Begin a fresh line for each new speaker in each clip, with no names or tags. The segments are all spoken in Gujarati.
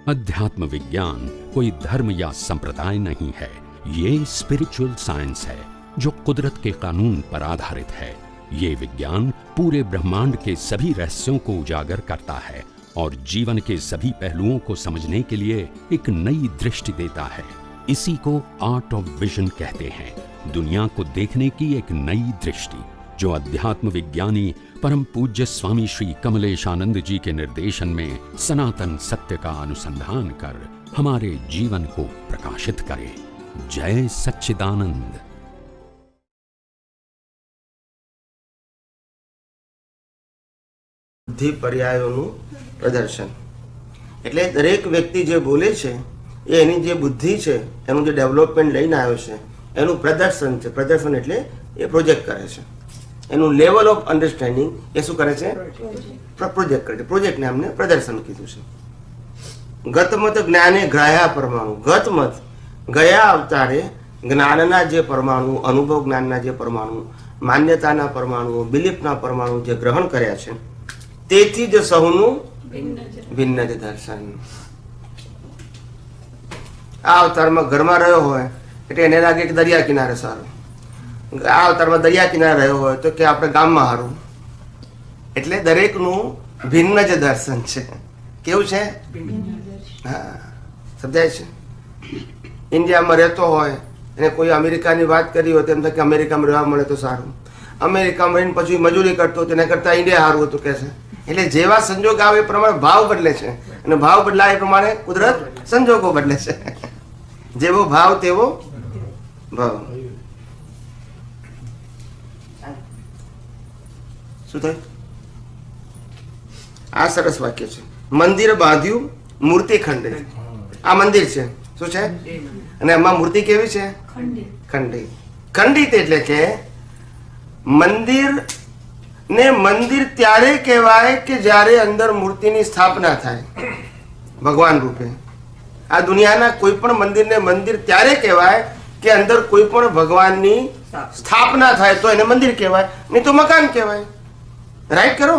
अध्यात्म विज्ञान कोई धर्म या संप्रदाय नहीं है, ये स्पिरिचुअल साइंस है जो कुदरत के कानून पर आधारित है। ये विज्ञान पूरे ब्रह्मांड के सभी रहस्यों को उजागर करता है और जीवन के सभी पहलुओं को समझने के लिए एक नई दृष्टि देता है। इसी को आर्ट ऑफ विजन कहते हैं, दुनिया को देखने की एक नई दृष्टि, जो अध्यात्म विज्ञानी परम पूज्य स्वामी श्री कमलेशानंद जी के निर्देशन में सनातन सत्य का अनुसंधान कर हमारे जीवन को प्रकाशित करे। जय सच्चिदानंद।
बुद्धि पर्यायोનું પ્રદર્શન એટલે દરેક વ્યક્તિ જે બોલે છે એ એની જે બુદ્ધિ છે એનું જે ડેવલપમેન્ટ લઈને આવ્યો છે એનું પ્રદર્શન છે। પ્રદર્શન એટલે એ પ્રોજેક્ટ કરે છે, એનું લેવલ ઓફ અન્ડરસ્ટેન્ડિંગ એ શું કરે છે? પ્રોજેક્ટ કરે છે। પ્રોજેક્ટને અમને પ્રદર્શન કીધું છે। ગતમત જ્ઞાને ગ્રાહ્યા પરમાણુ, ગતમત ગયા અવતારે જ્ઞાનના જે પરમાણુ, અનુભવ જ્ઞાનના જે પરમાણુ, માન્યતાના પરમાણુ, બિલીફના પરમાણુ જે ગ્રહણ કર્યા છે તેથી જ સૌનું ભિન્ન જ દર્શન। આ અવતારમાં ઘરમાં રહ્યો હોય એટલે એને લાગે કે દરિયા કિનારે સારું, આ અવતારમાં દરિયા કિનારે રહ્યો હોય તો કે આપણે ગામમાં સારું। એટલે દરેકનું ભિન્ન જ દર્શન છે। કેવું છે? હા, સમજાય છે? ઇન્ડિયામાં રહેતો હોય એને કોઈ અમેરિકાની વાત કરી હોય તો એમ થાય કે અમેરિકામાં રહેવા મળે તો સારું, અમેરિકામાં રહીને પછી મજૂરી કરતો તેના કરતાં ઇન્ડિયા સારું હતું કે છે। એટલે જેવા સંજોગ આવે એ પ્રમાણે ભાવ બદલે છે, અને ભાવ બદલાય એ પ્રમાણે કુદરત સંજોગો બદલે છે। જેવો ભાવ તેવો ભાવ। શું થાય? આ સરસ વાક્ય છે। મંદિર બાંધ્યું મૂર્તિ ખંડિત। આ મંદિર છે, શું છે? અને એમાં મૂર્તિ કેવી છે? ખંડિત। ખંડિત એટલે કે મંદિર ને મંદિર ત્યારે કહેવાય કે જ્યારે અંદર મૂર્તિની સ્થાપના થાય ભગવાન રૂપે। આ દુનિયાના કોઈ પણ મંદિરને મંદિર ત્યારે કહેવાય કે અંદર કોઈ પણ ભગવાનની સ્થાપના થાય તો એને મંદિર કહેવાય, નહીં તો મકાન કહેવાય। રાઈટ કરો?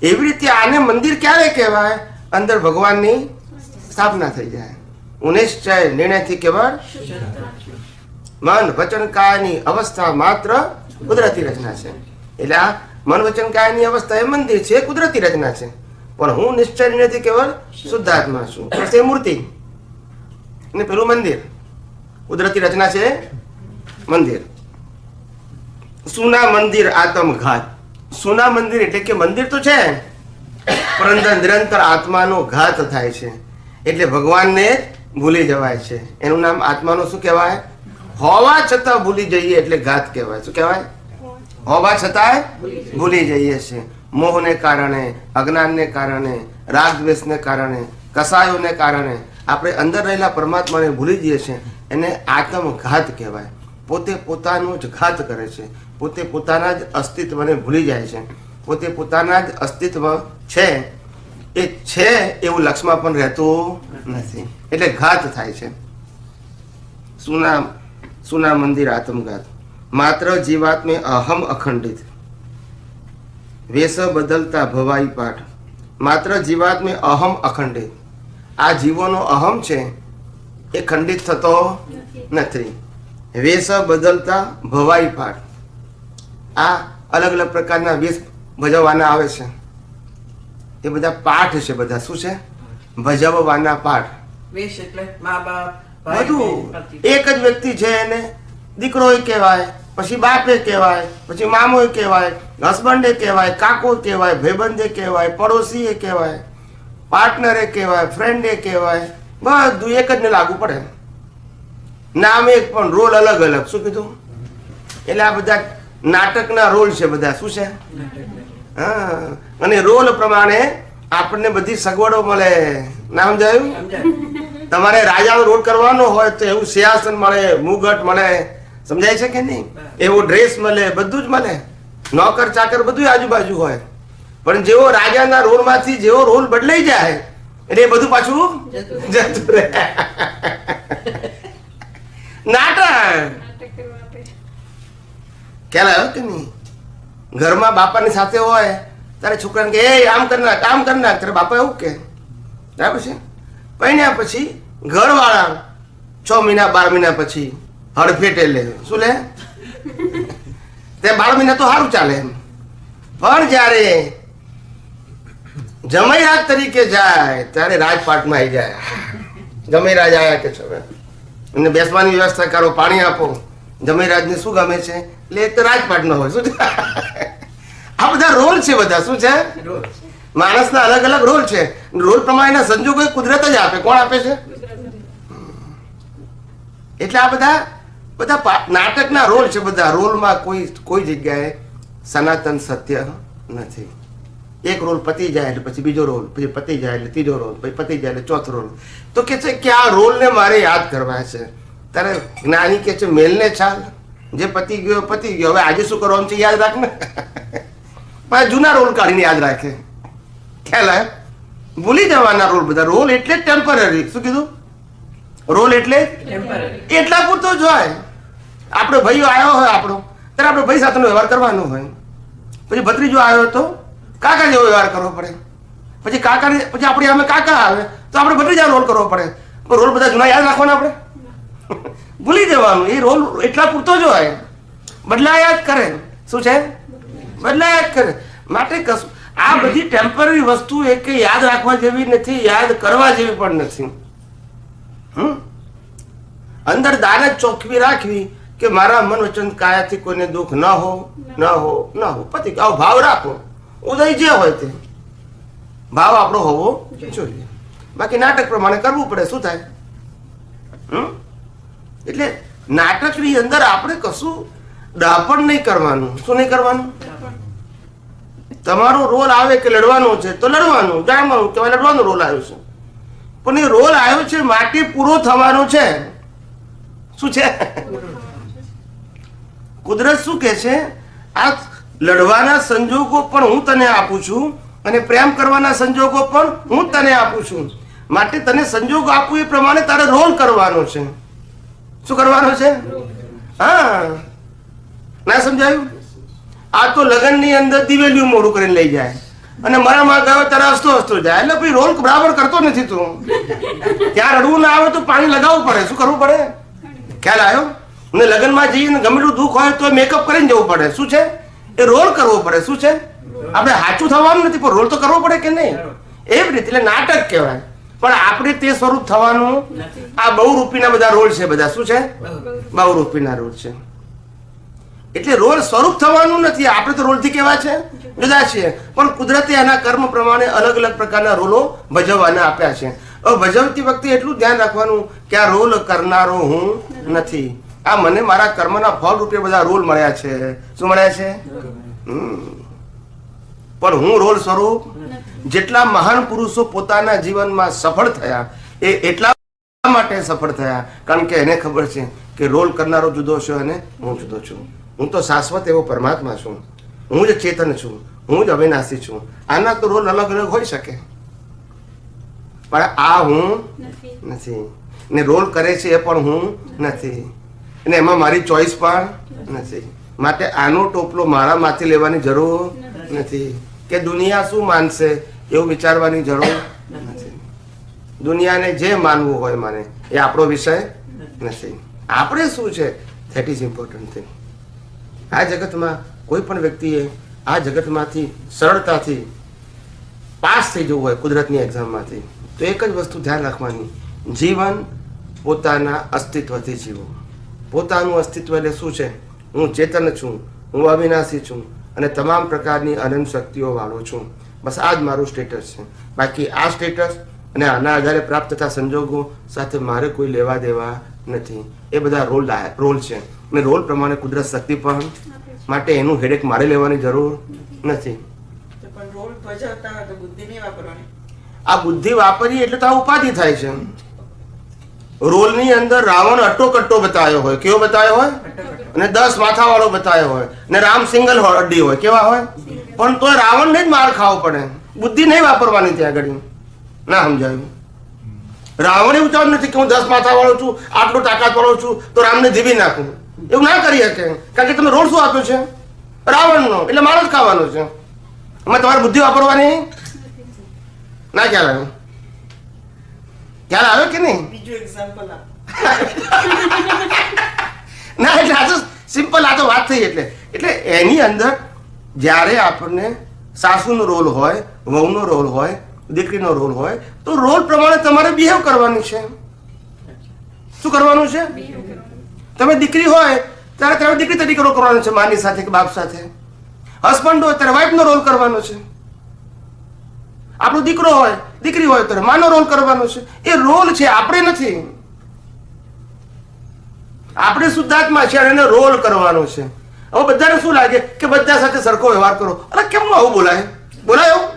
એવી રીતે આને મંદિર ક્યારે કહેવાય? અંદર ભગવાનની સ્થાપના થઈ જાય। ઉનિશ્ચય નિર્ણયથી કેવળ મન વચન કાયની અવસ્થા માત્ર કુદરતી રચના છે। એટલે આ મન વચન કાયની અવસ્થા એ મંદિર છે, કુદરતી રચના છે। પણ હું નિશ્ચય નિર્ણયથી કેવળ શુદ્ધાત્મા છું, એ મૂર્તિ ને પેલું મંદિર, કુદરતી રચના છે મંદિર। સુના મંદિર આત્મઘાત। સુના મંદિર એટલે કે મંદિર તો છે પરંતુ નિરંતર આત્માનો ઘાત થાય છે, એટલે ભગવાનને ભૂલી જવાય છે। એનું નામ આત્માનો શું કહેવાય? હોવા છતાં ભૂલી જઈએ એટલે ઘાત કહેવાય। શું કહેવાય? હોવા છતાં ભૂલી જઈએ છે। મોહને કારણે, અજ્ઞાનને કારણે, રાગ દ્વેષને કારણે, કસાયોને કારણે આપણે અંદર રહેલા પરમાત્માને ભૂલી જઈએ છીએ। એને આત્મઘાત કહેવાય। પોતે પોતાનો જ ઘાત કરે છે, પોતે પોતાના જ અસ્તિત્વને ભૂલી જાય છે। પોતે પોતાના જ અસ્તિત્વ છે એ છે એવું લક્ષમાં પણ રહેતું નથી, એટલે ઘાત થાય છે। સુના મંદિર આત્મઘાત। માત્ર જીવાત્મે અહમ અખંડિત, વેશ બદલતા ભવાઈ પાઠ। માત્ર જીવાત્મે અહમ અખંડિત, આ જીવોનો અહમ છે એ ખંડિત થતો નથી। વેશ બદલતા ભવાઈ પાઠ, આ અલગ અલગ પ્રકારના વેશ ભજવવાના આવે છે, એ બધા પાઠ છે। બધા શું છે? ભજવવાના પાઠ।
વેશ એટલે મા બાપ
બધું એક જ વ્યક્તિ છે, એને દીકરોય કહેવાય, પછી બાપે કહેવાય, પછી મામોય કહેવાય, હસબન્ડે કહેવાય, કાકો કહેવાય, ભાઈબંધે કહેવાય, પડોશીએ કહેવાય, પાર્ટનરે કહેવાય, ફ્રેન્ડે કહેવાય, બધું એક જ ને લાગુ પડે। નામ એક પણ રોલ અલગ અલગ। શું કીધું? એટલે આ બધા નાટકના રોલ છે બધા। શું છે? હા, અને રોલ પ્રમાણે આપણને બધી સગવડો મળે। ના સમજાયું? તમારે રાજાનો રોલ કરવાનો હોય તો એવું સિંહાસન મળે, મુગટ મળે, સમજાય છે કે નહીં? એવો ડ્રેસ મળે, બધું જ મળે, નોકર ચાકર બધું આજુબાજુ હોય। પણ જેવો રાજાના રોલમાંથી જેવો રોલ બદલાઈ જાય એટલે એ બધું પાછું જતું રહે। નાટક ખ્યાલ આવ્યો કે નહીં? ઘરમાં બાપાની સાથે હોય ત્યારે છોકરાને કે એ આમ કર નાખ, આમ કર નાખ, ત્યારે બાપા એવું કે બરાબર છે। પરણ્યા પછી ઘરવાળા 6 મહિના 12 મહિના પછી હડફેટે લે. શું લે? તે 12 મહિના તો સારું ચાલે એમ, પણ જ્યારે જમાઈરાજ તરીકે જાય ત્યારે રાજપાટમાં આવી જાય. જમાઈરાજ આયા કે છે એમને બેસવાની વ્યવસ્થા કરો, પાણી આપો. જમાઈરાજને શું ગમે છે? એટલે એક તો રાજપાટનો હોય. શું છે? આ બધા રોલ છે બધા. શું છે? માણસના અલગ અલગ રોલ છે. રોલ પ્રમાણેના સંજોગો કુદરત જ આપે. કોણ આપે છે? એટલે આ બધા નાટકના રોલ છે. બધા રોલમાં કોઈ જગ્યાએ સનાતન સત્ય નથી. એક રોલ પતી જાય એટલે પછી બીજો રોલ, પછી પતી જાય એટલે ત્રીજો રોલ, પછી પતી જાય એટલે ચોથો રોલ. તો કે છે કે આ રોલને મારે યાદ કરવા છે. ત્યારે જ્ઞાની કે છે મેલને ચાલ, જે પતી ગયો પતી ગયો, હવે આજે શું કરવાનું છે યાદ રાખ ને. પણ જૂના રોલ કાઢીને યાદ રાખે. ખ્યાલ આવે? ભૂલી જવાના રોલ બધા. રોલ એટલે ટેમ્પરરી. શું કીધું? રોલ એટલે એટલા પૂરતો જ હોય. આપણો ભાઈઓ આવ્યો હોય આપણો, ત્યારે આપણો ભાઈ સાથેનો વ્યવહાર કરવાનો હોય. પછી ભત્રીજો આવ્યો તો કાકા જેવો વ્યવહાર કરવો પડે. પછી પછી આપણે અમે કાકા આવે તો આપણે ભત્રીજા રોલ કરવો પડે. રોલ બધા જૂના યાદ રાખવાના આપણે. ભૂલી જવાનું. એ રોલ એટલા પૂરતો જ હોય. બદલાયા જ કરે. શું છે? બદલાયા જ કરે. માટે કશું આ બધી ટેમ્પરરી વસ્તુ એ કે યાદ રાખવા જેવી નથી, યાદ કરવા જેવી પણ નથી. અંદર દાન જ ચોખ્ખી રાખવી કે મારા મન વચન કાયાથી કોઈને દુઃખ ન હો ન હો ન હો. પતિ આવો ભાવ રાખો. ઉદય જે હોય તે ભાવ આપણો હોવો જોઈએ. બાકી નાટક પ્રમાણે કરવું પડે. શું થાય? એટલે નાટકની અંદર આપણે કશું દાપણ નહીં કરવાનું. શું નહીં કરવાનું? તમારો રોલ આવે કે લડવાનો છે તો લડવાનું, જાણવાનું કે લડવાનો રોલ આવ્યો છે. પણ એ રોલ આવ્યો છે માટે પૂરો થવાનો છે. શું છે? કુદરત શું કે છે? આ લડવાના સંજોગો પણ હું તને આપું છું અને પ્રેમ કરવાના સંજોગો પણ હું તને આપું છું. માટે તને સંજોગો આપું એ પ્રમાણે તારે રોલ કરવાનો છે. શું કરવાનો છે? હા, ના સમજાયું? આ તો લગ્નની અંદર દિવેલિયું મોડું કરીને લઈ જાય અને મરામાં ગયો ત્યારે હસતો હસતો જાય. એટલે ભાઈ રોલ બરાબર કરતો નથી તું. ત્યાં રડવું ના આવે તો પાણી લગાવવું પડે. શું કરવું પડે? ખ્યાલ આવ્યો ને? લગ્નમાં જઈને ગમે એટલું દુઃખ હોય તો મેકઅપ કરીને જવું પડે. શું છે? એ રોલ કરવો પડે. શું છે? આપણે સાચું થવાનું નથી પણ રોલ તો કરવો પડે કે નહીં? એવી રીતે એટલે નાટક કહેવાય. પણ આપણે તે સ્વરૂપ થવાનું. આ બહુરૂપીના બધા રોલ છે બધા. શું છે? બહુરૂપીના રોલ છે. એટલે રોલ સ્વરૂપ થવાનું નથી. આપણે તો રોલથી કેવા છે? જુદા છીએ. પણ કુદરતે એના કર્મ પ્રમાણે અલગ અલગ પ્રકારના રોલો ભજવવાના આપ્યા છે. ભજવતી વખતે એટલું ધ્યાન રાખવાનું કે આ રોલ કરનારો હું નથી. આ મને મારા કર્મના ફળ રૂપે બધા રોલ મળ્યા છે. શું મળ્યા છે? પણ હું રોલ સ્વરૂપ. જેટલા મહાન પુરુષો પોતાના જીવનમાં સફળ થયા એ એટલા માટે સફળ થયા કારણ કે એને ખબર છે કે રોલ કરનારો જુદો છે અને હું જુદો છું. હું તો શાશ્વત એવો પરમાત્મા છું. હું જ ચેતન છું. હું જ અવિનાશી છું. આના તો રોલ અલગ અલગ હોઈ શકે પણ આ હું નથી. ને રોલ કરે છે એ પણ હું નથી. અને એમાં મારી ચોઈસ પણ નથી. માટે આનો ટોપલો મારા માથે લેવાની જરૂર નથી કે દુનિયા શું માનશે એવું વિચારવાની જરૂર નથી. દુનિયાને જે માનવું હોય માને, એ આપણો વિષય નથી. આપણે શું છે ધેટ ઇઝ ઇમ્પોર્ટન્ટ થિંગ. આ જગતમાં કોઈ પણ વ્યક્તિએ આ જગતમાંથી સરળતાથી પાસ થઈ જવું હોય કુદરતની એક્ઝામમાંથી તો એક જ વસ્તુ ધ્યાન રાખવાની, જીવન પોતાના અસ્તિત્વથી જીવો. પોતાનું અસ્તિત્વ એટલે શું છે? હું ચેતન છું, હું અવિનાશી છું અને તમામ પ્રકારની અનંત શક્તિઓ વાળો છું. બસ આ જ મારું સ્ટેટસ છે. બાકી આ સ્ટેટસ અને આના આધારે પ્રાપ્ત થતા સંજોગો સાથે મારે કોઈ લેવા દેવા નથી. એ બધા રોલ છે અને રોલ પ્રમાણે કુદરત શક્તિ પણ. માટે એનું હેડેક મારે લેવાની જરૂર નથી. આ બુદ્ધિ વાપરી એટલે તો આ ઉપાધિ થાય છે. રોલની અંદર રાવણ અટ્ટો બતાવ્યો હોય. કેવો બતાવ્યો હોય? અને 10 માથા વાળો બતાવ્યો હોય ને રામ સિંગલ અડ્ડી હોય. કેવા હોય? પણ તો રાવણને જ માર ખાવો પડે. બુદ્ધિ નહીં વાપરવાની ત્યાં આગળ. ના સમજાયું? રાવણ એવું ચાલ નથી કે હું 10 માથા વાળો છું, આટલો તાકાત વાળો છું તો રામને ધીબી નાખું. એવું ના કરી શકે. કારણ કે તમે રોલ શું આપ્યો છે? રાવણનો. એટલે મારો જ ખાવાનો છે. એમાં તમારે બુદ્ધિ વાપરવાની ના. ખ્યાલ આવ્યો? ખ્યાલ આવ્યો કે નહીં?
બીજું એક્ઝામ્પલ આપ.
ના એટલે આ તો સિમ્પલ, આ તો વાત થઈ. એટલે એની અંદર જ્યારે આપણને સાસુનો રોલ હોય, વહુનો રોલ હોય, દીકરીનો રોલ હોય, તો રોલ પ્રમાણે તમારે બિહેવ કરવાનું છે. શું કરવાનું છે? તમે દીકરી હોય ત્યારે તમે દીકરી તરીકે રોલ કરવાનો છે, માની સાથે કે બાપ સાથે. હસબન્ડ હોય ત્યારે વાઇફનો રોલ કરવાનો છે. આપણો દીકરો હોય, દીકરી હોય ત્યારે માનો રોલ કરવાનો છે. એ રોલ છે, આપણે નથી. આપણે શુદ્ધાત્મા છે અને એને રોલ કરવાનો છે. હવે બધાને શું લાગે કે બધા સાથે સરખો વ્યવહાર કરો. અરે કેમ આવું બોલાય? બોલાય એવું?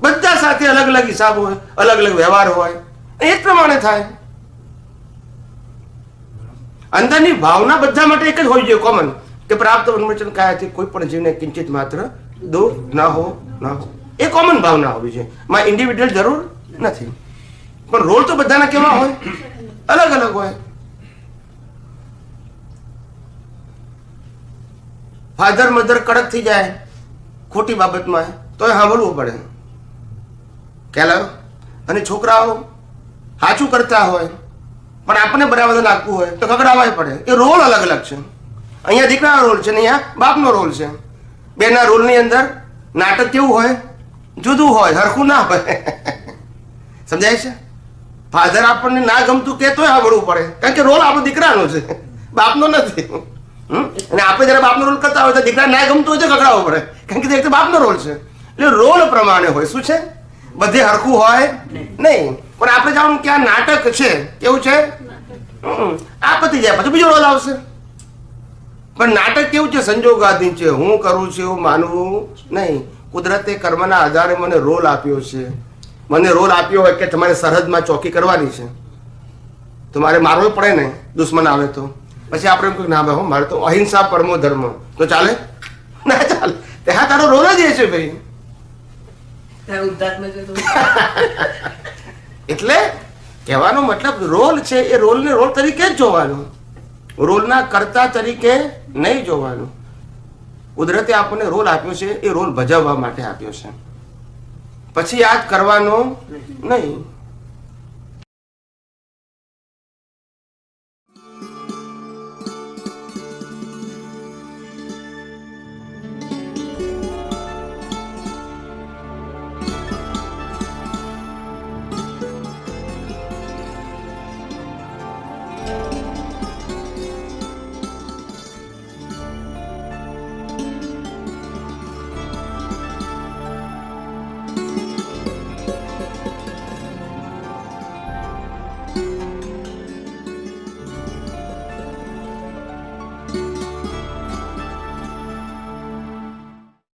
બધા સાથે અલગ અલગ હિસાબ હોય, અલગ અલગ વ્યવહાર હોય, એ જ પ્રમાણે થાય. અંદરની ભાવના બધા માટે એક જ હોવી જોઈએ, કોમન, કે પ્રાપ્ત ઉન્મોચન કાયાથી કોઈ પણ જીવને કિંચિત માત્ર દુઃખ ના હો. એ કોમન ભાવના હોવી જોઈએ. માં ઇન્ડિવિડ્યુઅલ જરૂર નથી, પણ રોલ તો બધાના કેવા હોય? અલગ અલગ હોય. ફાધર મધર કડક થઈ જાય ખોટી બાબતમાં તો એ સાંભળવું પડે. ખ્યાલ આવ્યો? અને છોકરાઓ સાચું કરતા હોય પણ આપણને બરાબર લાગતું હોય તો ખગડાવાય પડે. એ રોલ અલગ અલગ છે. અહીંયા દીકરાનો રોલ છે ને અહીંયા બાપનો રોલ છે. બેના રોલની અંદર નાટક કેવું હોય? જુદું હોય, હરખું ના હોય. સમજાય છે? ફાધર આપણને ના ગમતું કે તોય સાંભળવું પડે, કારણ કે રોલ આપણો દીકરાનો છે, બાપનો નથી. અને આપણે જયારે બાપનો રોલ કરતા હોય તો દીકરા ના ગમતું હોય તો ખગડાવવો પડે, કારણ કે બાપનો રોલ છે. એટલે રોલ પ્રમાણે હોય. શું છે? બધે હરખું હોય નહીં. પણ આપણે જાણવું કે આ નાટક છે, કેવું છે? આ પતી જાય પછી બીજો રોલ આવશે. પણ નાટક કેવું છે? સંજોગાધીન છે. હું કરું છું એવું માનવું નહીં. કુદરતે કર્મના આધારે મને રોલ આપ્યો છે. મને રોલ આપ્યો હોય કે તમારે સરહદમાં ચોકી કરવાની છે, તો મારે મારવો પડે ને, દુશ્મન આવે તો. પછી આપણે એમ કહ્યું ના ભાઈ મારે તો અહિંસા પરમો ધર્મ, તો ચાલે? ના ચાલે. હા, તારો રોલ જ એ છે ભાઈ.
ત્યાં ઉદ્ધારમાં જતો.
એટલે કહેવાનો મતલબ રોલ છે, એ રોલને રોલ તરીકે જ જોવાનું, રોલના કર્તા તરીકે નહીં જોવાનું. કુદરતે આપણને રોલ આપ્યો છે, એ રોલ ભજવવા માટે આપ્યો છે, પછી યાદ કરવાનો નહીં.